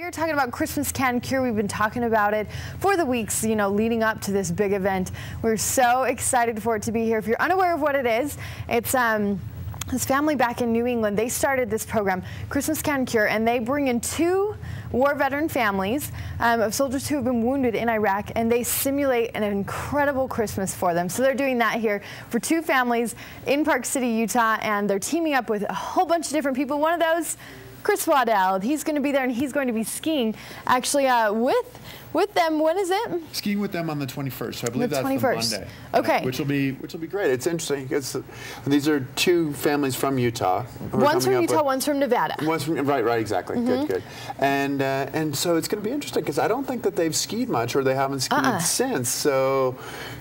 You're talking about Christmas Can Cure. We've been talking about it for the weeks, leading up to this big event. We're so excited for it to be here. If you're unaware of what it is, it's this family back in New England. They started this program, Christmas Can Cure, and they bring in 2 war veteran families of soldiers who have been wounded in Iraq, and they simulate an incredible Christmas for them. So they're doing that here for 2 families in Park City, Utah, and they're teaming up with a whole bunch of different people. One of those, Chris Waddell, he's going to be there, and he's going to be skiing actually with them. When is it? Skiing with them on the 21st. So I believe that's 21st. the Monday. Okay. Which will be great. It's interesting because these are 2 families from Utah. One's from Utah, one's from Nevada. One's from, right, exactly. Good. And so it's going to be interesting because I don't think that they've skied much, or they haven't skied since. So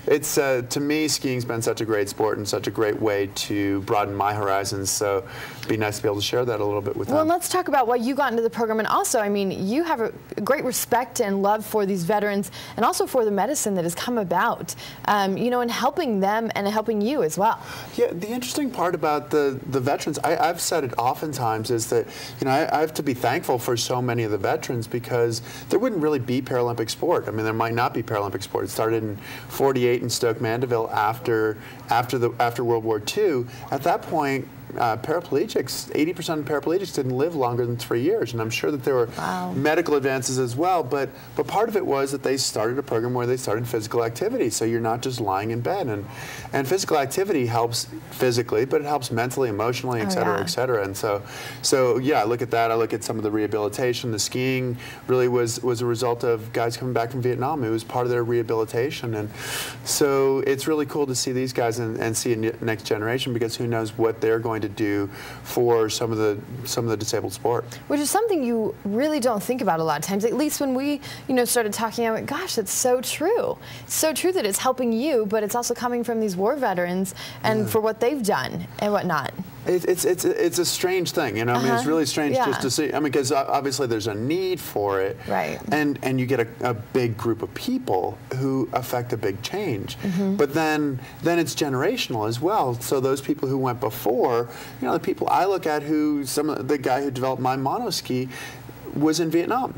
it's to me, skiing's been such a great sport and such a great way to broaden my horizons. So it'd be nice to be able to share that a little bit with them. Well, let's talk about why you got into the program, and also, I mean, you have a great respect and love for these veterans, and also for the medicine that has come about, and helping them and helping you as well. Yeah, the interesting part about the veterans, I've said it oftentimes, is that I have to be thankful for so many of the veterans, because there wouldn't really be Paralympic sport. I mean, there might not be Paralympic sport. It started in '48 in Stoke Mandeville after World War II. At that point, paraplegics, 80% of paraplegics didn't live longer than 3 years, and I'm sure that there were medical advances as well, but part of it was that they started a program where they started physical activity, so you're not just lying in bed, and physical activity helps physically, but it helps mentally, emotionally, et cetera, et cetera. And so yeah, I look at that. I look at some of the rehabilitation. The skiing really was a result of guys coming back from Vietnam. It was part of their rehabilitation, and so it's really cool to see these guys and see a next generation, because who knows what they're going to do for some of the disabled sport. Which is something you really don't think about a lot of times. At least when we, started talking, I went, gosh, that's so true. It's so true that it's helping you, but it's also coming from these war veterans and for what they've done and whatnot. It's a strange thing, I mean, it's really strange just to see. I mean, because obviously there's a need for it, right? And you get a big group of people who affect a big change. But then it's generational as well. So those people who went before, the people I look at, the guy who developed my monoski was in Vietnam.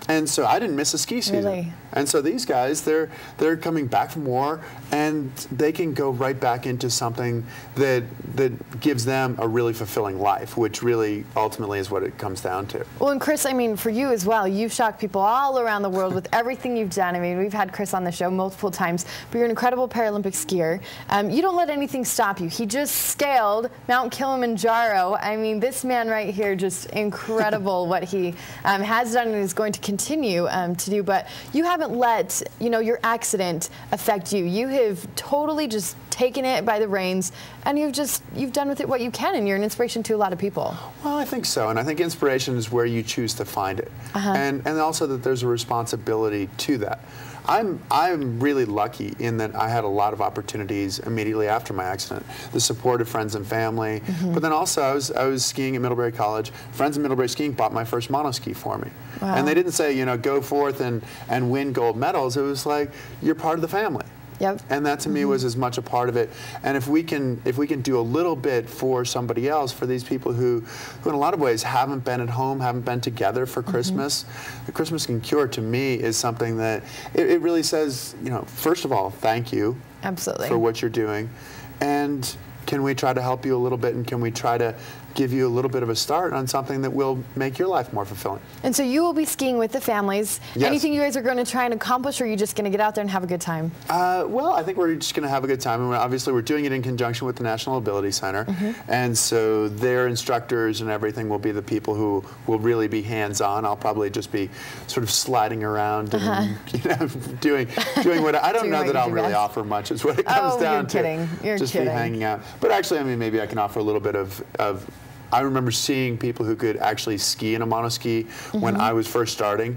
And so I didn't miss a ski season. Really? And so these guys, they're coming back from war, and they can go right back into something that gives them a really fulfilling life, which really ultimately is what it comes down to. Well, and Chris, I mean, for you as well, you've shocked people all around the world with everything you've done. I mean, we've had Chris on the show multiple times, but you're an incredible Paralympic skier. You don't let anything stop you. He just scaled Mount Kilimanjaro. I mean, this man right here, just incredible what he has done and is going to continue to do. But you haven't let your accident affect you. You have totally just taken it by the reins, and you've done with it what you can, and you're an inspiration to a lot of people. Well, I think so, and I think inspiration is where you choose to find it, and also that there's a responsibility to that. I'm really lucky in that I had a lot of opportunities immediately after my accident. The support of friends and family, but then also I was skiing at Middlebury College. Friends at Middlebury Skiing bought my first monoski for me. Wow. And they didn't say, go forth and win gold medals. It was like, you're part of the family. Yep. And that to me was as much a part of it. And if we can do a little bit for somebody else, for these people who in a lot of ways haven't been at home, haven't been together for Christmas, the Christmas Can Cure to me is something that it really says, first of all, thank you. Absolutely. For what you're doing. And can we try to help you a little bit, and can we try to give you a little bit of a start on something that will make your life more fulfilling? And so you will be skiing with the families. Yes. Anything you guys are going to try and accomplish, or are you just going to get out there and have a good time? Well, I think we're just going to have a good time. And obviously, we're doing it in conjunction with the National Ability Center. And so their instructors and everything will be the people who will really be hands-on. I'll probably just be sort of sliding around and doing what I don't know that I'll really offer much, is what it comes down to. You're just kidding. Be hanging out. But actually, I mean, maybe I can offer a little bit of I remember seeing people who could actually ski in a monoski when I was first starting,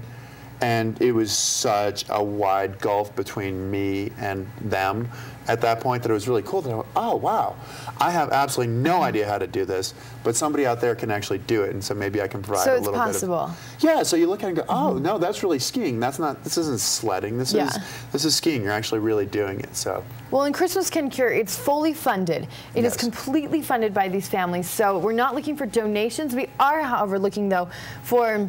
and it was such a wide gulf between me and them at that point that it was really cool that I went, oh wow, I have absolutely no idea how to do this, but somebody out there can actually do it, and so maybe I can provide a little bit of... So it's possible. Yeah, so you look at it and go, oh no, that's really skiing. This isn't sledding. This is skiing. You're actually really doing it. So. Well, in Christmas Can Cure, it's fully funded. It is completely funded by these families, so we're not looking for donations. We are, however, looking though for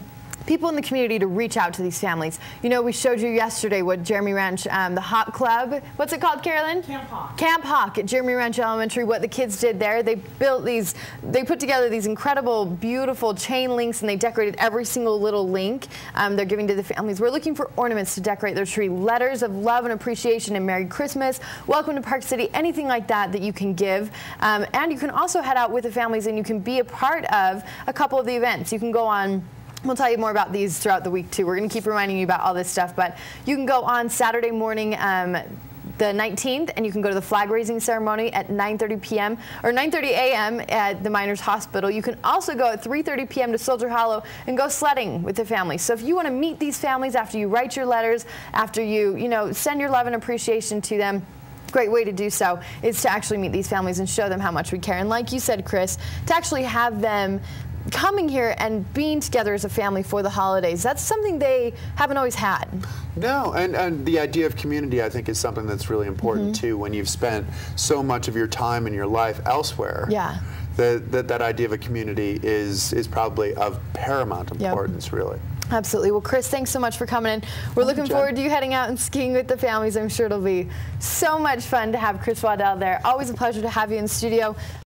people in the community to reach out to these families. You know, we showed you yesterday what Jeremy Ranch, the Hawk Club, what's it called, Carolyn? Camp Hawk. Camp Hawk at Jeremy Ranch Elementary, what the kids did there. They put together these incredible, beautiful chain links, and they decorated every single little link they're giving to the families. We're looking for ornaments to decorate their tree, letters of love and appreciation and Merry Christmas, welcome to Park City, anything like that that you can give. And you can also head out with the families and you can be a part of a couple of the events. You can go on. We'll tell you more about these throughout the week, too. We're going to keep reminding you about all this stuff, but you can go on Saturday morning, the 19th, and you can go to the flag raising ceremony at 9:30 p.m. or 9:30 a.m. at the Miners Hospital. You can also go at 3:30 p.m. to Soldier Hollow and go sledding with the families. So if you want to meet these families after you write your letters, after you send your love and appreciation to them, great way to do so is to actually meet these families and show them how much we care. And like you said, Chris, to actually have them coming here and being together as a family for the holidays, that's something they haven't always had. No, and the idea of community, I think, is something that's really important too when you've spent so much of your time in your life elsewhere. Yeah. That idea of a community is probably of paramount importance, really. Absolutely. Well, Chris, thanks so much for coming in. We're looking forward to you heading out and skiing with the families. I'm sure it'll be so much fun to have Chris Waddell there. Always a pleasure to have you in the studio.